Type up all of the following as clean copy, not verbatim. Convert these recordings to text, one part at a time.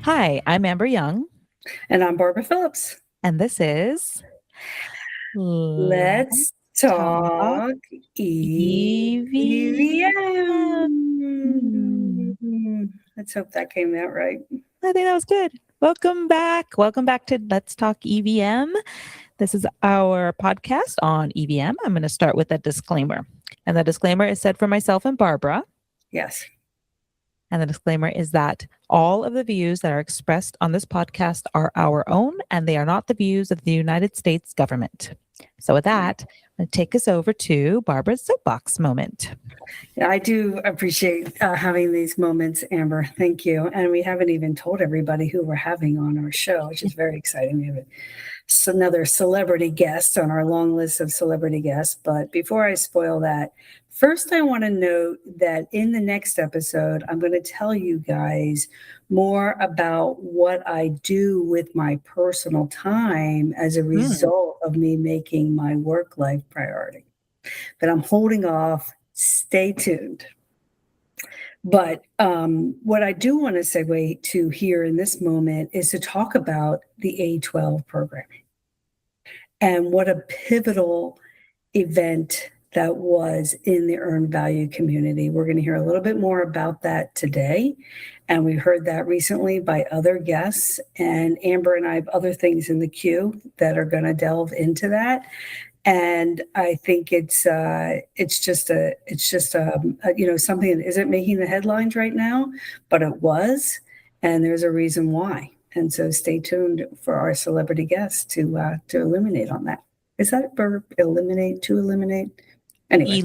Hi, I'm Amber Young, And I'm Barbara Phillips. and this is Let's Let's Talk talk EVM. EVM. Let's hope that came out right. I think that was good. Welcome back. Welcome back to Let's Talk EVM. This is our podcast on EVM. I'm going to start with a disclaimer. And the disclaimer is said for myself and Barbara. Yes. And the disclaimer is that all of the views that are expressed on this podcast are our own, and they are not the views of the United States government. So with that, I'm going to take us over to Barbara's soapbox moment. Yeah, I do appreciate having these moments, Amber. Thank you. And we haven't even told everybody who we're having on our show, which is very exciting. We have another celebrity guest on our long list of celebrity guests. But before I spoil that, first I want to note that in the next episode, I'm going to tell you guys more about what I do with my personal time as a result of me making my work life priority. But I'm holding off. Stay tuned. But what I do want to segue to here in this moment is to talk about the A-12 program and what a pivotal event that was in the earned value community. We're going to hear a little bit more about that today. And we heard that recently by other guests. And Amber and I have other things in the queue that are going to delve into that. And I think it's just something that isn't making the headlines right now, but it was, and there's a reason why. And so stay tuned for our celebrity guest to illuminate on that. Is that a verb? Eliminate, to eliminate? Anyway.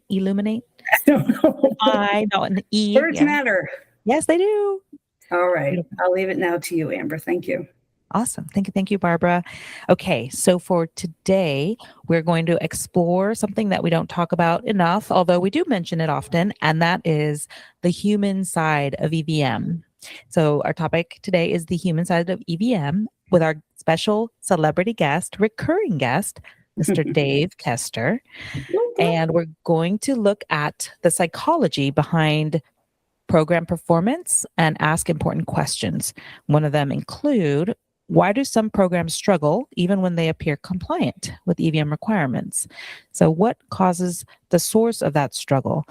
Illuminate. I don't know. I know an E. Words matter. Yes, they do. All right. I'll leave it now to you, Amber. Thank you. Awesome. Thank you, Barbara. Okay, so for today, we're going to explore something that we don't talk about enough, although we do mention it often, and that is the human side of EVM. So our topic today is the human side of EVM with our special celebrity guest, recurring guest, Mr. Dave Kester. And we're going to look at the psychology behind program performance and ask important questions. One of them include, why do some programs struggle even when they appear compliant with EVM requirements? So what causes the source of that struggle?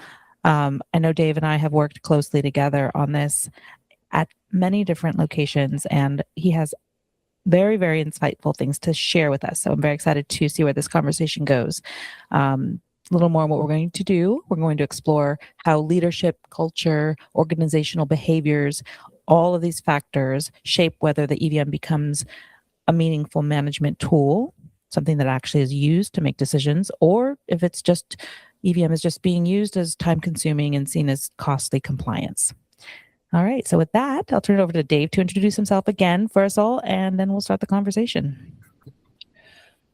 I know Dave and I have worked closely together on this at many different locations, and he has very, very insightful things to share with us. So I'm very excited to see where this conversation goes. A little more on what we're going to do. We're going to explore how leadership, culture, organizational behaviors, all of these factors shape whether the EVM becomes a meaningful management tool, something that actually is used to make decisions, or if it's just EVM is just being used as time consuming and seen as costly compliance. All right. So with that, I'll turn it over to Dave to introduce himself again for us all, and then we'll start the conversation.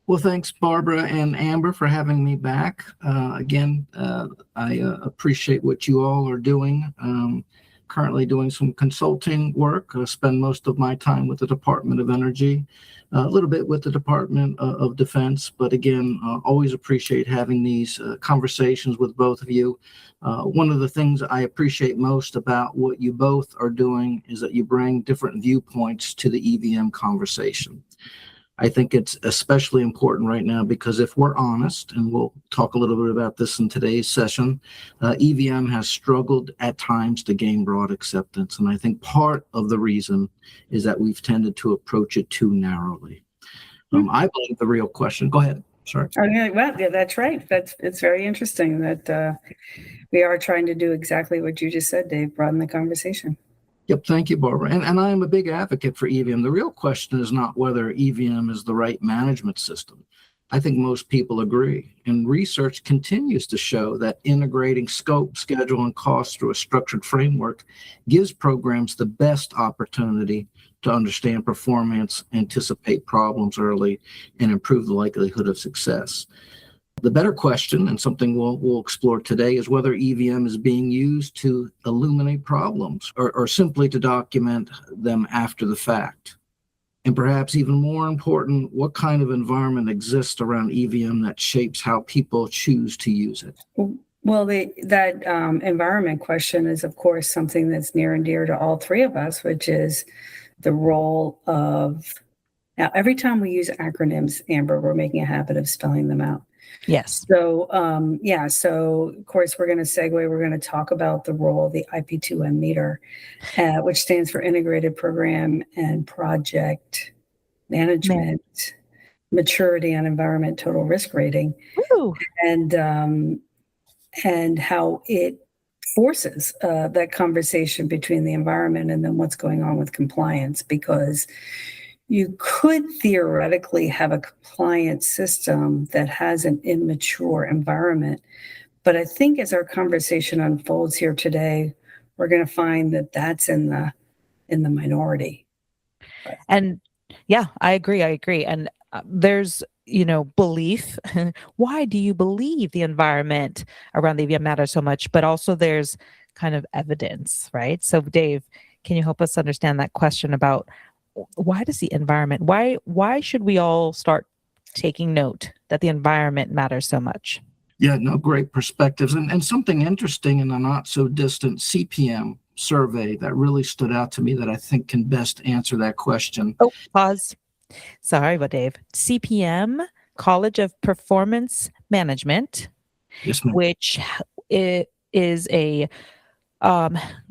Well, thanks, Barbara and Amber, for having me back. Again, I appreciate what you all are doing. Currently doing some consulting work. I spend most of my time with the Department of Energy, a little bit with the Department of Defense, but again, always appreciate having these conversations with both of you. One of the things I appreciate most about what you both are doing is that you bring different viewpoints to the EVM conversation. I think it's especially important right now because if we're honest, and we'll talk a little bit about this in today's session, EVM has struggled at times to gain broad acceptance. And I think part of the reason is that we've tended to approach it too narrowly. I believe the real question, go ahead. Sorry. Okay, well, yeah, that's right. It's very interesting that we are trying to do exactly what you just said, Dave, broaden the conversation. Yep, thank you, Barbara. And I am a big advocate for EVM. The real question is not whether EVM is the right management system. I think most people agree. And research continues to show that integrating scope, schedule, and cost through a structured framework gives programs the best opportunity to understand performance, anticipate problems early, and improve the likelihood of success. The better question, and something we'll explore today, is whether EVM is being used to illuminate problems or simply to document them after the fact. And perhaps even more important, what kind of environment exists around EVM that shapes how people choose to use it? Well, that environment question is, of course, something that's near and dear to all three of us, which is the role of. Now, every time we use acronyms, Amber, we're making a habit of spelling them out. Yes. So, so of course, we're going to segue. We're going to talk about the role of the IP2M meter, which stands for Integrated Program and Project Management, Maturity and Environment Total Risk Rating, Woo. and how it forces that conversation between the environment and then what's going on with compliance, because you could theoretically have a compliance system that has an immature environment. But I think as our conversation unfolds here today, we're going to find that that's in the minority. And yeah, I agree. And there's, belief. Why do you believe the environment around the EVM matters so much? But also there's kind of evidence, right? So Dave, can you help us understand that question about why does the environment, why should we all start taking note that the environment matters so much? Yeah, no, great perspectives. And something interesting in the not so distant CPM survey that really stood out to me that I think can best answer that question. Oh, pause. Sorry, but Dave. CPM, College of Performance Management, Yes, ma'am. which is a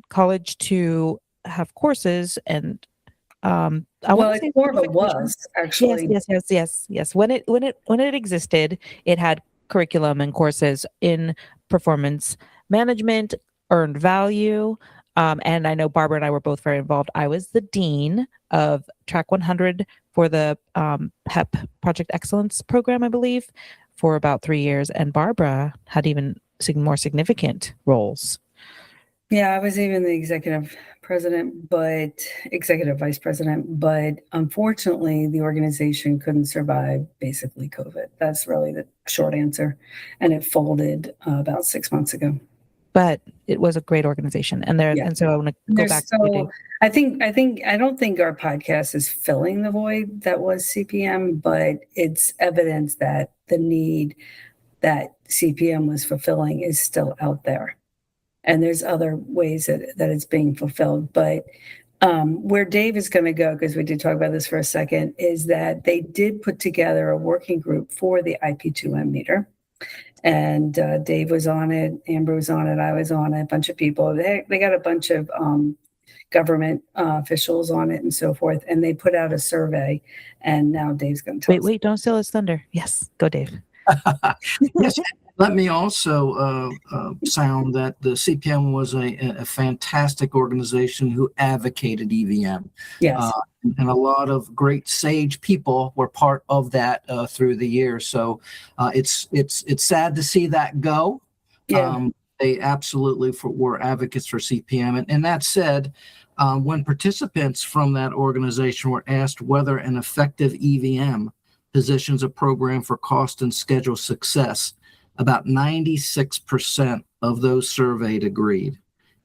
college to have courses and I want to say It's more of a certification. was actually. Yes. When it existed, it had curriculum and courses in performance management, earned value. And I know Barbara and I were both very involved. I was the dean of Track 100 for the PEP Project Excellence program, I believe, for about 3 years. And Barbara had even more significant roles. Yeah, I was even the executive vice president, but unfortunately the organization couldn't survive basically COVID. That's really the short answer. And it folded about 6 months ago. But it was a great organization. And so I want to go back to so I don't think our podcast is filling the void that was CPM, but it's evidence that the need that CPM was fulfilling is still out there. And there's other ways that it's being fulfilled. But where Dave is going to go, because we did talk about this for a second, is that they did put together a working group for the IP2M meter. And Dave was on it, Amber was on it, I was on it, a bunch of people. They got a bunch of government officials on it and so forth. And they put out a survey. And now Dave's going to tell us. Wait, don't steal his thunder. Yes, go Dave. Yes. Let me also sound that the CPM was a fantastic organization who advocated EVM. Yes. And a lot of great sage people were part of that through the years. So it's sad to see that go. Yeah. They absolutely were advocates for CPM. And that said, when participants from that organization were asked whether an effective EVM positions a program for cost and schedule success, about 96% of those surveyed agreed.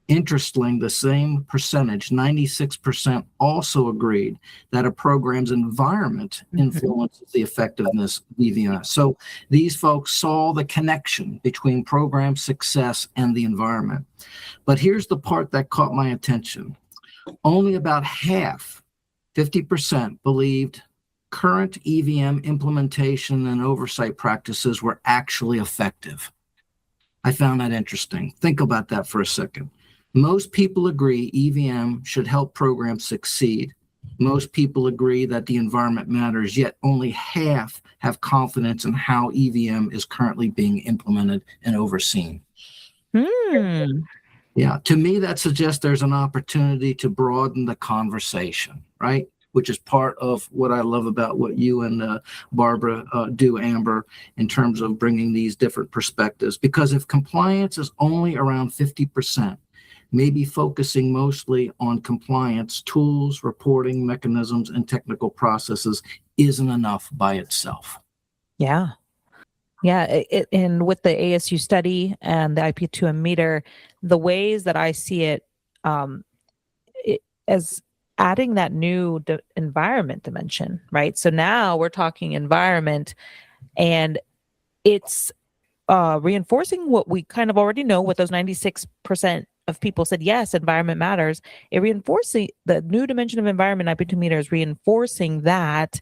Interestingly, the same percentage, 96%, also agreed that a program's environment influences the effectiveness of EVM. So these folks saw the connection between program success and the environment. But here's the part that caught my attention. Only about half, 50%, believed current EVM implementation and oversight practices were actually effective. I found that interesting. Think about that for a second. Most people agree EVM should help programs succeed. Most people agree that the environment matters, yet only half have confidence in how EVM is currently being implemented and overseen. Yeah, to me, that suggests there's an opportunity to broaden the conversation, right? Which is part of what I love about what you and Barbara do, Amber, in terms of bringing these different perspectives. Because if compliance is only around 50%, maybe focusing mostly on compliance tools, reporting mechanisms, and technical processes isn't enough by itself. Yeah. And with the ASU study and the IP2M meter, the ways that I see it, as adding that new environment dimension, right? So now we're talking environment, and it's reinforcing what we kind of already know, what those 96% of people said, yes, environment matters. It reinforcing the new dimension of environment, IP2 meter is reinforcing that,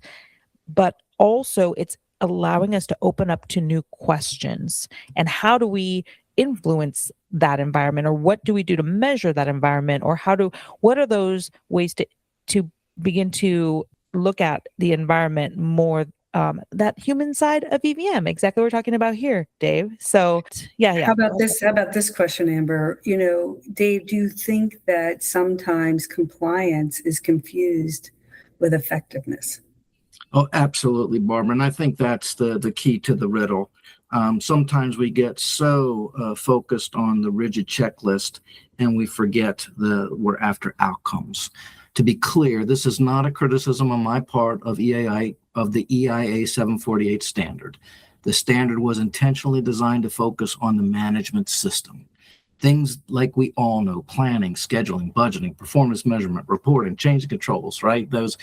but also it's allowing us to open up to new questions. And how do we influence that environment, or what do we do to measure that environment, or what are those ways to begin to look at the environment more, that human side of EVM, exactly what we're talking about here, Dave. So yeah. How about this? How about this question, Amber? Dave, do you think that sometimes compliance is confused with effectiveness? Oh, absolutely, Barbara. And I think that's the key to the riddle. Sometimes we get so focused on the rigid checklist and we forget we're after outcomes. To be clear, this is not a criticism on my part of the EIA 748 standard. The standard was intentionally designed to focus on the management system. Things like we all know: planning, scheduling, budgeting, performance measurement, reporting, change controls, right? Those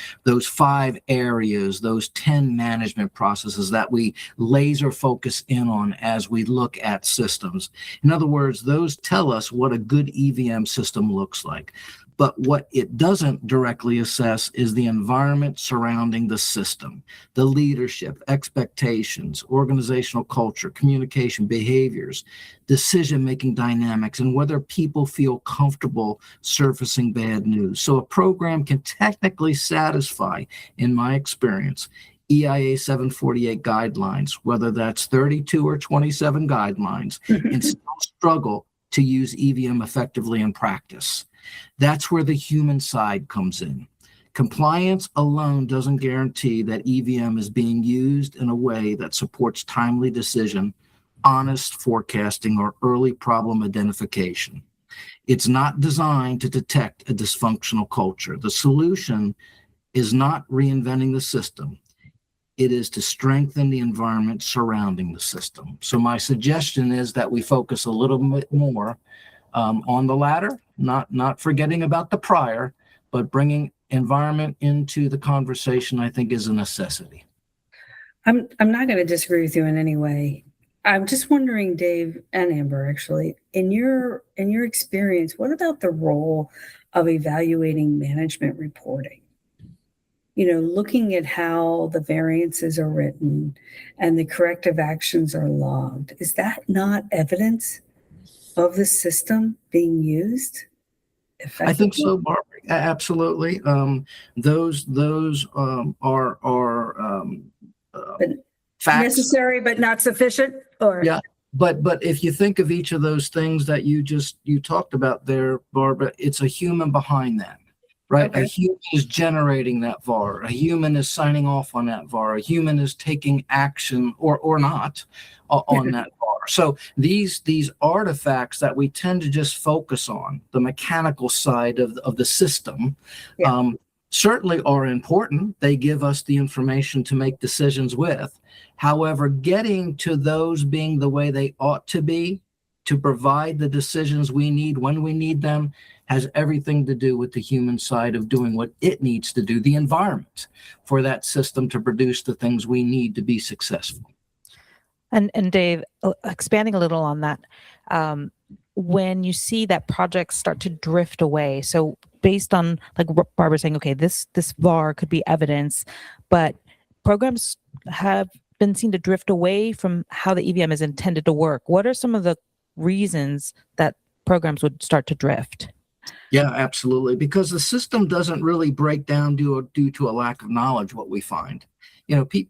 5 areas, those 10 management processes that we laser focus in on as we look at systems. In other words, those tell us what a good EVM system looks like. But what it doesn't directly assess is the environment surrounding the system, the leadership, expectations, organizational culture, communication, behaviors, decision-making dynamics, and whether people feel comfortable surfacing bad news. So a program can technically satisfy, in my experience, EIA 748 guidelines, whether that's 32 or 27 guidelines, and still struggle to use EVM effectively in practice. That's where the human side comes in. Compliance alone doesn't guarantee that EVM is being used in a way that supports timely decision, honest forecasting, or early problem identification. It's not designed to detect a dysfunctional culture. The solution is not reinventing the system. It is to strengthen the environment surrounding the system. So my suggestion is that we focus a little bit more on the latter, not forgetting about the prior, but bringing environment into the conversation, I think, is a necessity. I'm not going to disagree with you in any way. I'm just wondering, Dave and Amber, actually, in your experience, what about the role of evaluating management reporting? Looking at how the variances are written and the corrective actions are logged, is that not evidence of the system being used effectively? I think so, Barbara. Absolutely. Those are facts. Necessary but not sufficient, or yeah. But if you think of each of those things that you talked about there, Barbara, it's a human behind that, right? Okay. A human is generating that VAR. A human is signing off on that VAR. A human is taking action or not on that VAR. So these artifacts that we tend to just focus on, the mechanical side of the system, certainly are important. They give us the information to make decisions with. However, getting to those being the way they ought to be, to provide the decisions we need when we need them, has everything to do with the human side of doing what it needs to do, the environment, for that system to produce the things we need to be successful. And Dave, expanding a little on that, when you see that projects start to drift away, so based on, like Barbara saying, okay, this VAR could be evidence, but programs have been seen to drift away from how the EVM is intended to work. What are some of the reasons that programs would start to drift? Yeah, absolutely. Because the system doesn't really break down due to a lack of knowledge, what we find.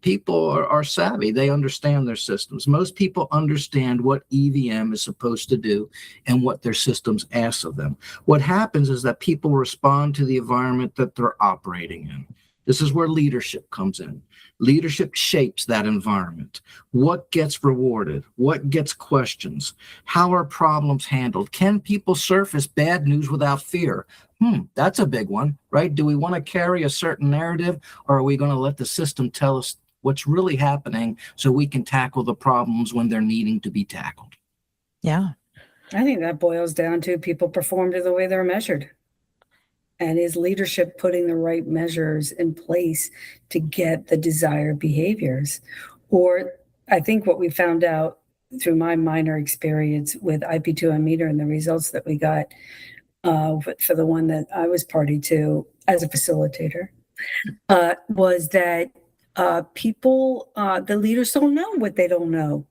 People are savvy. They understand their systems. Most people understand what EVM is supposed to do and what their systems ask of them. What happens is that people respond to the environment that they're operating in. This is where leadership comes in. Leadership shapes that environment. What gets rewarded? What gets questions? How are problems handled? Can people surface bad news without fear? That's a big one, right? Do we want to carry a certain narrative, or are we going to let the system tell us what's really happening so we can tackle the problems when they're needing to be tackled? Yeah. I think that boils down to people perform to the way they're measured. And is leadership putting the right measures in place to get the desired behaviors? Or I think what we found out through my minor experience with IP2M METRR and the results that we got for the one that I was party to as a facilitator, was that people, the leaders don't know what they don't know.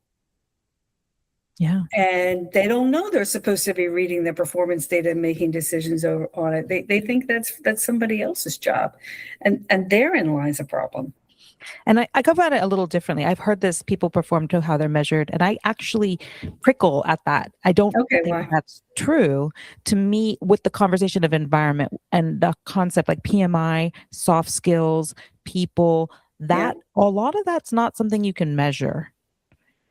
Yeah. And they don't know they're supposed to be reading the performance data and making decisions on it. They think that's somebody else's job. And therein lies a problem. And I go about it a little differently. I've heard this, people perform to how they're measured, and I actually prickle at that. I don't think why? that's true. To me, with the conversation of environment and the concept like PMI, soft skills, people, that a lot of that's not something you can measure.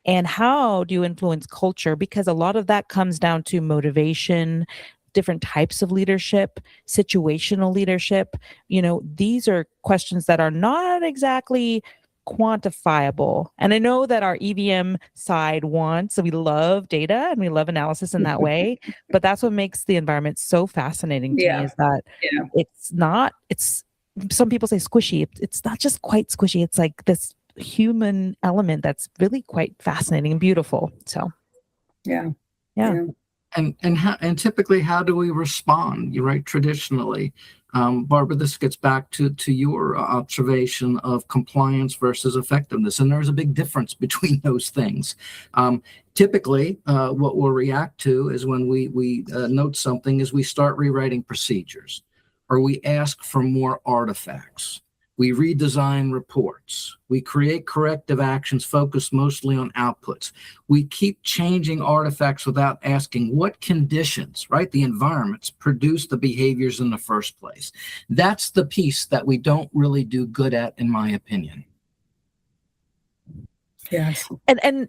And how do you influence culture? Because a lot of that comes down to motivation, different types of leadership, situational leadership. These are questions that are not exactly quantifiable. And I know that our EVM side we love data and we love analysis in that way, but that's what makes the environment so fascinating to me, is that it's some people say squishy. It's not just quite squishy. It's like this human element that's really quite fascinating and beautiful. So yeah. And typically, how do we respond? You're right. Traditionally, Barbara, this gets back to your observation of compliance versus effectiveness, and there's a big difference between those things. Typically, what we'll react to is when we note something, is we start rewriting procedures, or we ask for more artifacts. We redesign reports. We create corrective actions focused mostly on outputs. We keep changing artifacts without asking what conditions, right, the environments produce the behaviors in the first place. That's the piece that we don't really do good at, in my opinion. Yes. And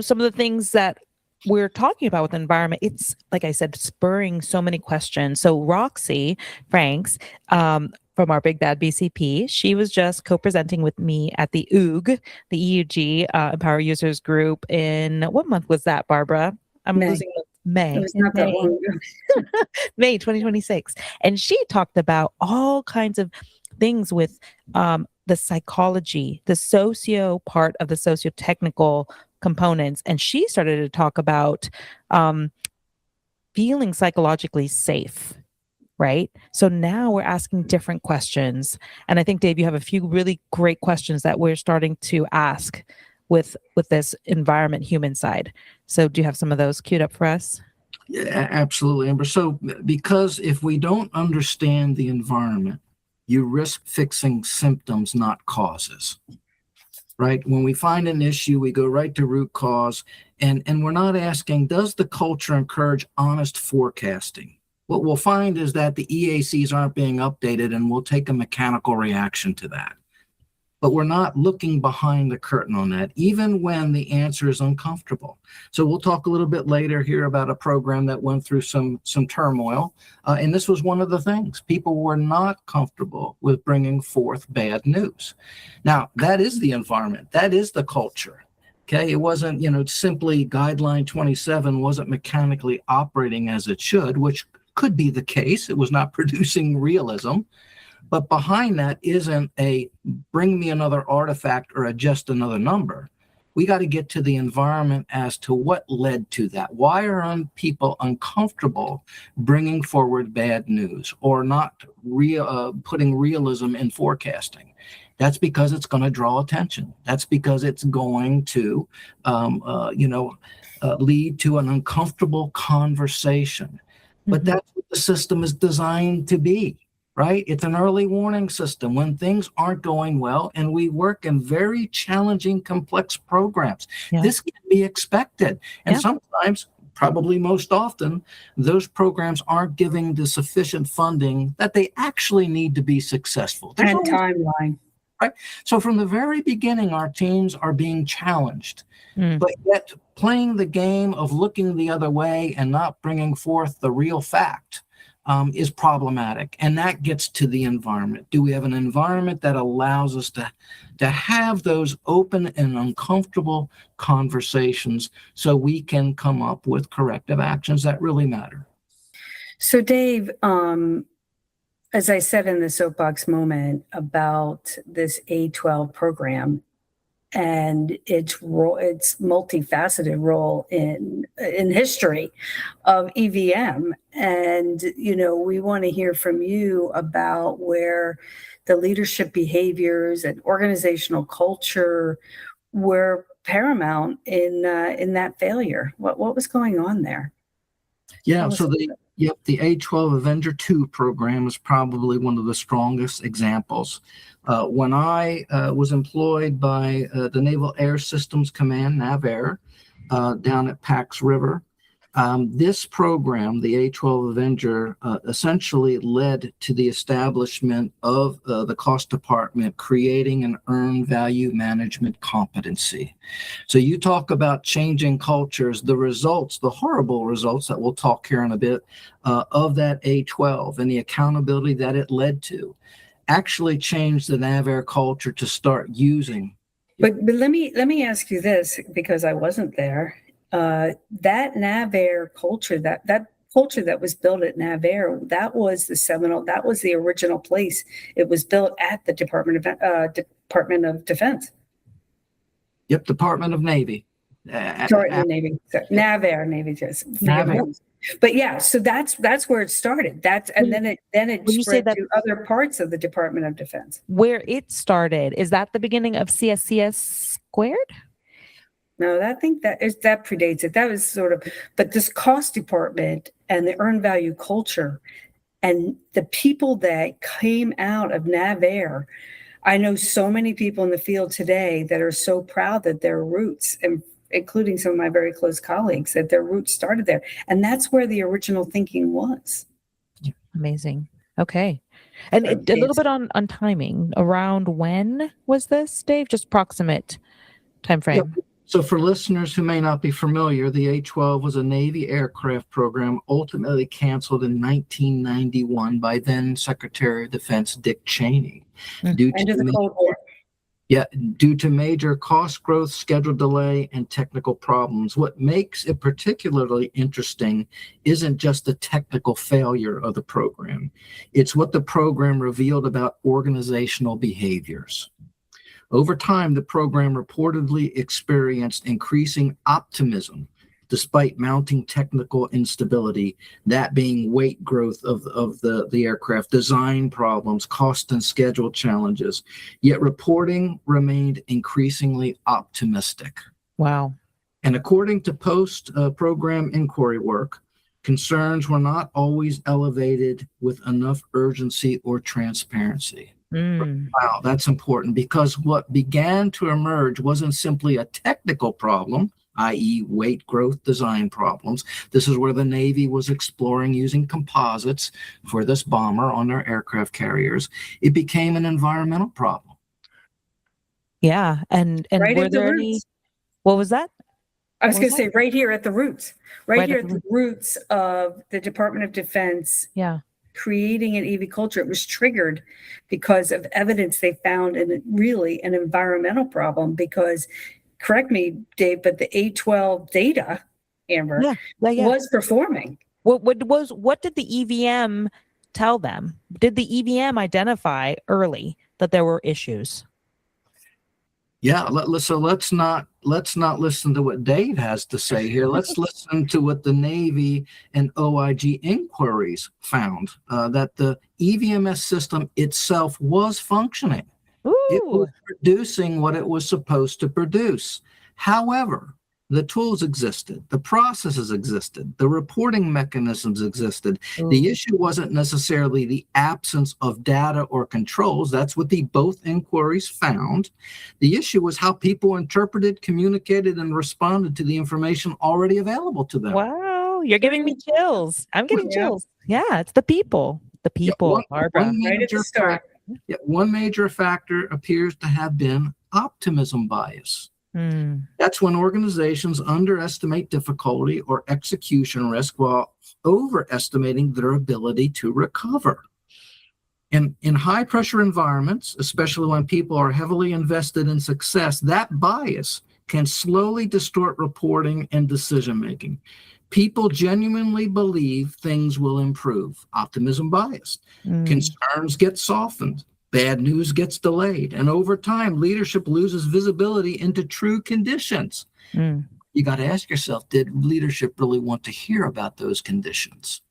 some of the things that we're talking about with environment, it's, like I said, spurring so many questions. So Roxy Franks, from our Big Bad BCP, she was just co-presenting with me at the OOG, the EUG Empower Users Group in, what month was that, Barbara? I'm losing May. It was not that long ago. May 2026. And she talked about all kinds of things with the psychology, the socio part of the socio-technical components. And she started to talk about feeling psychologically safe. Right. So now we're asking different questions. And I think, Dave, you have a few really great questions that we're starting to ask with this environment human side. So do you have some of those queued up for us? Yeah, absolutely, Amber. So because if we don't understand the environment, you risk fixing symptoms, not causes. Right? When we find an issue, we go right to root cause. And we're not asking, does the culture encourage honest forecasting? What we'll find is that the EACs aren't being updated, and we'll take a mechanical reaction to that. But we're not looking behind the curtain on that, even when the answer is uncomfortable. So we'll talk a little bit later here about a program that went through some turmoil. And this was one of the things. People were not comfortable with bringing forth bad news. Now, that is the environment. That is the culture. Okay, it wasn't, simply guideline 27 wasn't mechanically operating as it should, which could be the case. It was not producing realism. But behind that isn't a bring me another artifact or adjust another number. We got to get to the environment as to what led to that. Why are people uncomfortable bringing forward bad news or not putting realism in forecasting? That's because it's going to draw attention. That's because it's going to, lead to an uncomfortable conversation. But that's what the system is designed to be, right? It's an early warning system when things aren't going well, and we work in very challenging, complex programs. Yeah. This can be expected. And sometimes, probably most often, those programs aren't giving the sufficient funding that they actually need to be successful. There's and timeline. Right? So from the very beginning, our teams are being challenged. But yet playing the game of looking the other way and not bringing forth the real fact is problematic. And that gets to the environment. Do we have an environment that allows us to have those open and uncomfortable conversations so we can come up with corrective actions that really matter? So Dave, as I said in the soapbox moment about this A-12 program, and its role, its multifaceted role in history of EVM. And we want to hear from you about where the leadership behaviors and organizational culture were paramount in that failure. What was going on there? Yeah, so the A-12 Avenger II program is probably one of the strongest examples. When I was employed by the Naval Air Systems Command, NAVAIR, down at Pax River, this program, the A-12 Avenger, essentially led to the establishment of the cost department creating an earned value management competency. So you talk about changing cultures, the results, the horrible results that we'll talk here in a bit of that A-12 and the accountability that it led to actually changed the NAVAIR culture to start using. But let me ask you this, because I wasn't there. That NAVAIR culture, that culture that was built at NAVAIR, that was the original place. It was built at the Department of Defense. Yep, Department of Navy. Navy. Sorry. NAVAIR, Navy. NAVAIR. But yeah, so that's where it started. Then it spread to other parts of the Department of Defense. Where it started, is that the beginning of CSCS squared? No, I think that predates it. That was sort of, but this cost department and the earned value culture and the people that came out of NAVAIR, I know so many people in the field today that are so proud that their roots, and including some of my very close colleagues, that their roots started there. And that's where the original thinking was. Amazing. Okay. And a little bit on timing. Around when was this, Dave? Just approximate time frame. Yep. So for listeners who may not be familiar, the A-12 was a Navy aircraft program ultimately canceled in 1991 by then Secretary of Defense Dick Cheney. Due to major cost growth, schedule delay, and technical problems. What makes it particularly interesting isn't just the technical failure of the program. It's what the program revealed about organizational behaviors. Over time, the program reportedly experienced increasing optimism despite mounting technical instability, that being weight growth of the aircraft, design problems, cost and schedule challenges. Yet reporting remained increasingly optimistic. Wow. And according to post-program inquiry work, concerns were not always elevated with enough urgency or transparency. Wow, that's important, because what began to emerge wasn't simply a technical problem, i.e. weight growth design problems. This is where the Navy was exploring using composites for this bomber on their aircraft carriers. It became an environmental problem. Yeah. And right were at the there roots. any, what was that? I was going to say right here at the roots, right here at the roots of the Department of Defense. Yeah. Creating an EV culture. It was triggered because of evidence they found in really an environmental problem. Because, correct me, Dave, but the A-12 data, Amber, was performing. What did the EVM tell them? Did the EVM identify early that there were issues? Yeah, so let's not listen to what Dave has to say here. Let's listen to what the Navy and OIG inquiries found, that the EVMS system itself was functioning. Ooh. It was producing what it was supposed to produce. However, the tools existed, the processes existed, the reporting mechanisms existed. Ooh. The issue wasn't necessarily the absence of data or controls. That's what both inquiries found. The issue was how people interpreted, communicated, and responded to the information already available to them. Wow, you're giving me chills. I'm getting chills. Yeah, it's the people. Barbara. Right at the start. One major factor appears to have been optimism bias. That's when organizations underestimate difficulty or execution risk while overestimating their ability to recover. In high pressure environments, especially when people are heavily invested in success, that bias can slowly distort reporting and decision making. People genuinely believe things will improve. Optimism bias. Concerns get softened. Bad news gets delayed. And over time, leadership loses visibility into true conditions. Mm. You got to ask yourself, did leadership really want to hear about those conditions?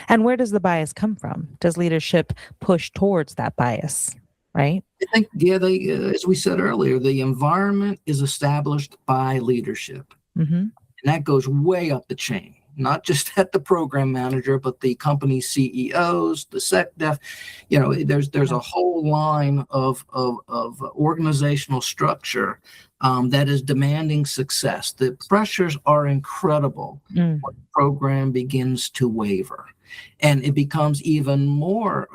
And where does the bias come from? Does leadership push towards that bias, right? I think, yeah, they, as we said earlier, the environment is established by leadership. Mm-hmm. And that goes way up the chain, not just at the program manager, but the company CEOs, the SecDef. You know, there's a whole line of organizational structure that is demanding success. The pressures are incredible when the program begins to waver. And it becomes even more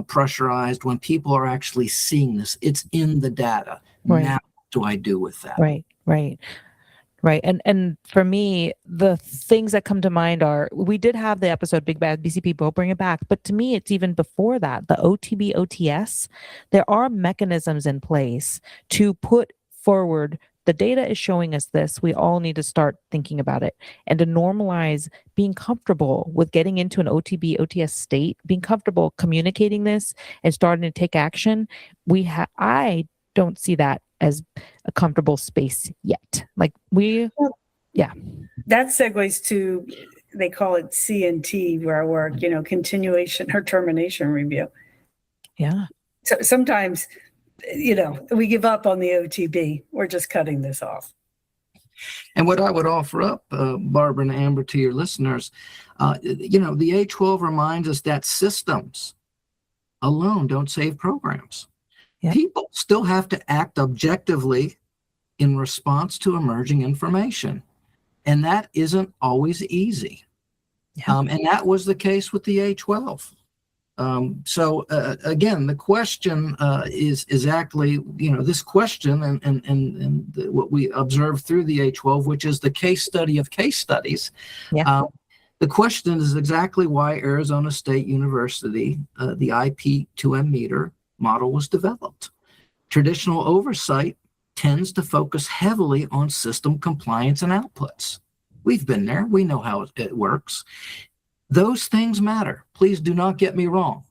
pressurized when people are actually seeing this. It's in the data. Right. Now, what do I do with that? Right. And for me, the things that come to mind are, we did have the episode Big Bad BCP, we'll bring it back. But to me, it's even before that, the OTB, OTS, there are mechanisms in place to put forward. The data is showing us this. We all need to start thinking about it and to normalize being comfortable with getting into an OTB, OTS state, being comfortable communicating this and starting to take action. I don't see that as a comfortable space yet. Like That segues to, they call it C&T where I work, continuation or termination review. Yeah. So sometimes, we give up on the OTB. We're just cutting this off. And what I would offer up, Barbara and Amber, to your listeners, the A-12 reminds us that systems alone don't save programs. Yep. People still have to act objectively in response to emerging information. And that isn't always easy. Yeah. And that was the case with the A-12. So again, the question is exactly, this question and what we observed through the A-12, which is the case study of case studies. Yeah. The question is exactly why Arizona State University, the IP2M METRR model was developed. Traditional oversight tends to focus heavily on system compliance and outputs. We've been there. We know how it works. Those things matter. Please do not get me wrong.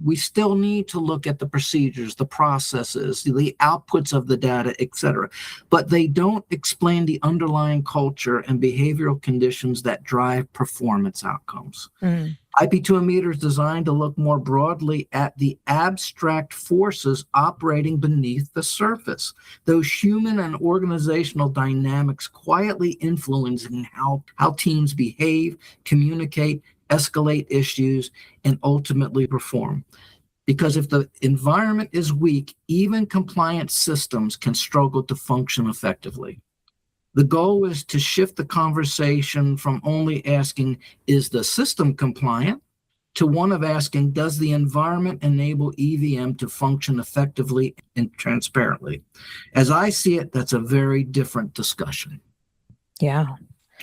We still need to look at the procedures, the processes, the outputs of the data, etc. But they don't explain the underlying culture and behavioral conditions that drive performance outcomes. IP2M METRR is designed to look more broadly at the abstract forces operating beneath the surface, those human and organizational dynamics quietly influencing how teams behave, communicate, escalate issues, and ultimately perform. Because if the environment is weak, even compliant systems can struggle to function effectively. The goal is to shift the conversation from only asking, is the system compliant, to one of asking, does the environment enable EVM to function effectively and transparently? As I see it, that's a very different discussion. Yeah.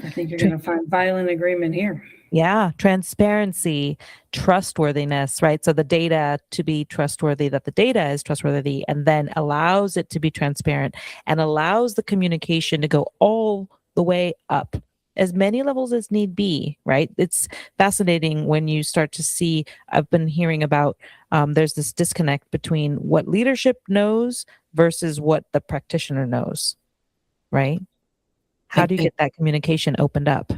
I think you're going to find violent agreement here. Yeah, transparency, trustworthiness, right? So the data to be trustworthy, that the data is trustworthy, and then allows it to be transparent and allows the communication to go all the way up, as many levels as need be, right? It's fascinating when you start to see, I've been hearing about, there's this disconnect between what leadership knows versus what the practitioner knows, right? How do you get that communication opened up?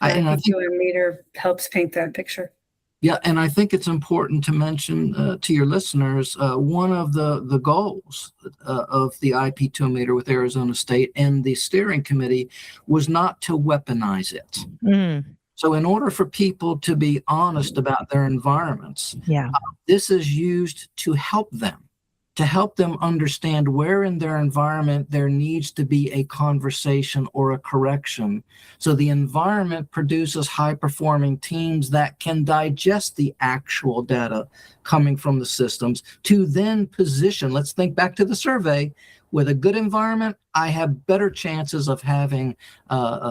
IP2M METRR helps paint that picture. Yeah, and I think it's important to mention to your listeners, one of the goals of the IP2M METRR with Arizona State and the steering committee was not to weaponize it. So in order for people to be honest about their environments, this is used to help them understand where in their environment there needs to be a conversation or a correction. So the environment produces high-performing teams that can digest the actual data coming from the systems to then position. Let's think back to the survey. With a good environment, I have better chances of having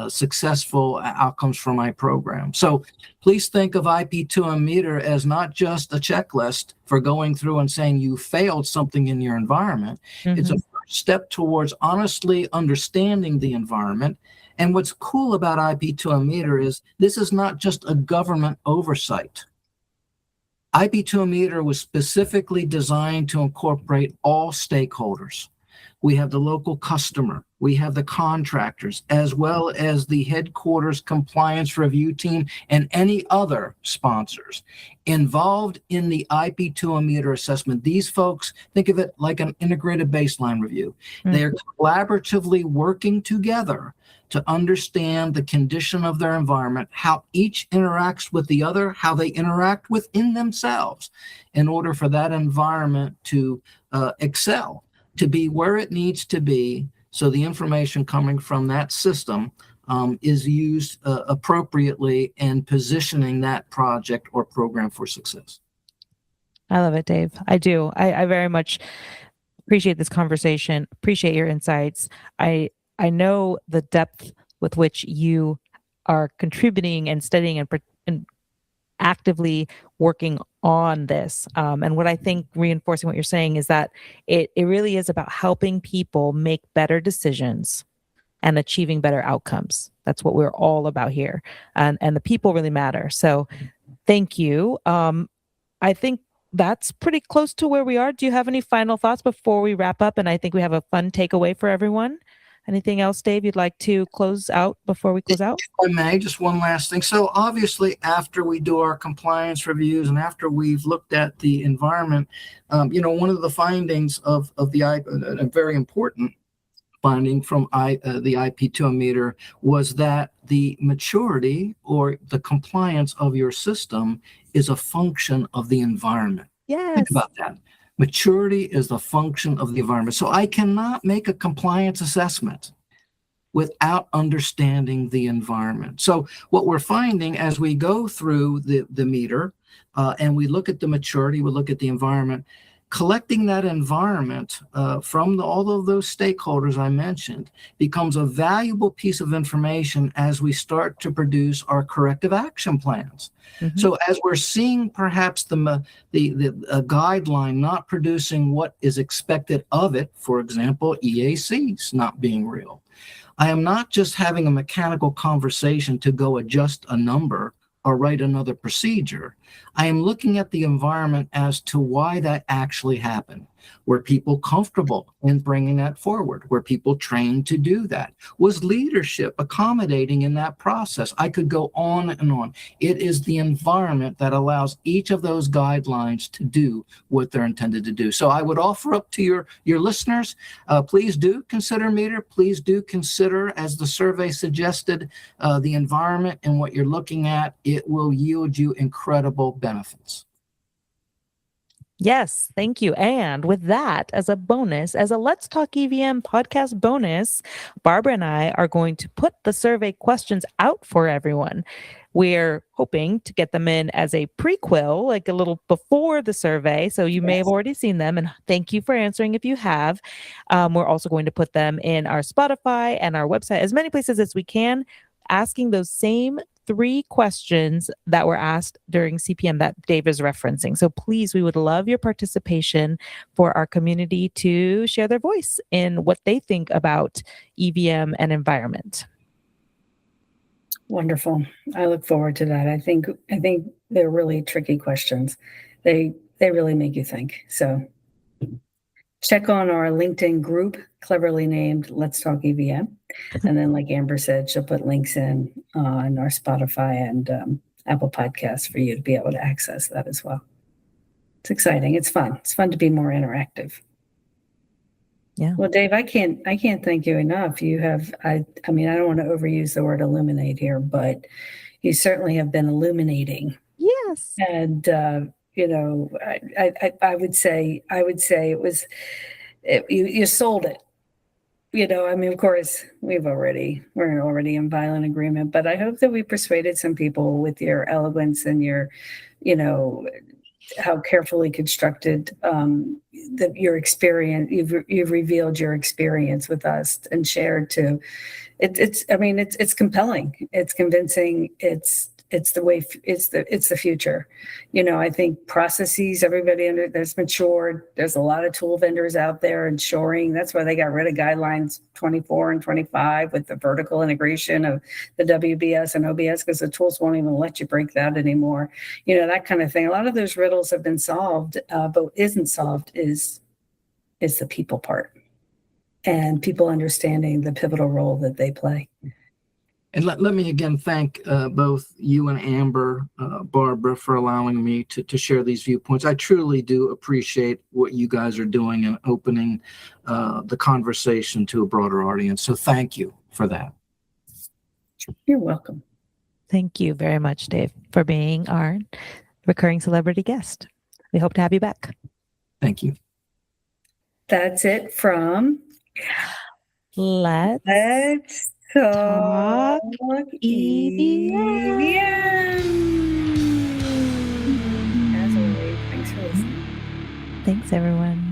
successful outcomes for my program. So please think of IP2M METRR as not just a checklist for going through and saying you failed something in your environment. It's a first step towards honestly understanding the environment. And what's cool about IP2M METRR is this is not just a government oversight. IP2M METRR was specifically designed to incorporate all stakeholders. We have the local customer, we have the contractors, as well as the headquarters compliance review team and any other sponsors involved in the IP2M METRR assessment. These folks, think of it like an integrated baseline review. They are collaboratively working together to understand the condition of their environment, how each interacts with the other, how they interact within themselves in order for that environment to excel, to be where it needs to be, so the information coming from that system is used appropriately in positioning that project or program for success. I love it, Dave. I do. I very much appreciate this conversation, appreciate your insights. I know the depth with which you are contributing and studying and actively working on this. And what I think, reinforcing what you're saying, is that it really is about helping people make better decisions and achieving better outcomes. That's what we're all about here. And the people really matter. So thank you. I think that's pretty close to where we are. Do you have any final thoughts before we wrap up? And I think we have a fun takeaway for everyone. Anything else, Dave, you'd like to close out before we close out? If I may, just one last thing. So obviously, after we do our compliance reviews and after we've looked at the environment, one of the findings of the a very important finding from the IP2M METRR was that the maturity or the compliance of your system is a function of the environment. Yes. Think about that. Maturity is the function of the environment. So I cannot make a compliance assessment without understanding the environment. So what we're finding as we go through the METRR and we look at the maturity, we look at the environment, collecting that environment from all of those stakeholders I mentioned becomes a valuable piece of information as we start to produce our corrective action plans. Mm-hmm. So as we're seeing perhaps the guideline not producing what is expected of it, for example, EACs not being real, I am not just having a mechanical conversation to go adjust a number or write another procedure. I am looking at the environment as to why that actually happened. Were people comfortable in bringing that forward? Were people trained to do that? Was leadership accommodating in that process? I could go on and on. It is the environment that allows each of those guidelines to do what they're intended to do. So I would offer up to your listeners, please do consider METRR. Please do consider, as the survey suggested, the environment and what you're looking at. It will yield you incredible benefits. Yes, thank you. And with that, as a bonus, as a Let's Talk EVM podcast bonus, Barbara and I are going to put the survey questions out for everyone. We're hoping to get them in as a prequel, like a little before the survey. So you may have already seen them, and thank you for answering if you have. We're also going to put them in our Spotify and our website, as many places as we can, asking those same 3 questions that were asked during CPM that Dave is referencing. So please, we would love your participation for our community to share their voice in what they think about EVM and environment. Wonderful. I look forward to that. I think they're really tricky questions. They really make you think. So check on our LinkedIn group, cleverly named Let's Talk EVM. And then, like Amber said, she'll put links in on our Spotify and Apple Podcasts for you to be able to access that as well. It's exciting. It's fun. It's fun to be more interactive. Yeah. Well, Dave, I can't thank you enough. You have, I mean, I don't want to overuse the word illuminate here, but you certainly have been illuminating. Yes. And, I would say it was, you sold it. I mean, of course, we're already in violent agreement, but I hope that we persuaded some people with your eloquence and your, how carefully constructed your experience. You've revealed your experience with us and shared to. It's compelling. It's convincing. It's it's the way, it's the future. I think processes, everybody that's matured. There's a lot of tool vendors out there and shoring. That's why they got rid of guidelines 24 and 25 with the vertical integration of the WBS and OBS, because the tools won't even let you break that anymore. That kind of thing. A lot of those riddles have been solved, but what isn't solved is the people part, and people understanding the pivotal role that they play. And let me again thank both you and Amber, Barbara, for allowing me to share these viewpoints. I truly do appreciate what you guys are doing and opening the conversation to a broader audience. So thank you for that. You're welcome. Thank you very much, Dave, for being our recurring celebrity guest. We hope to have you back. Thank you. That's it from Let's Talk EVM. As always, thanks for listening. Thanks, everyone.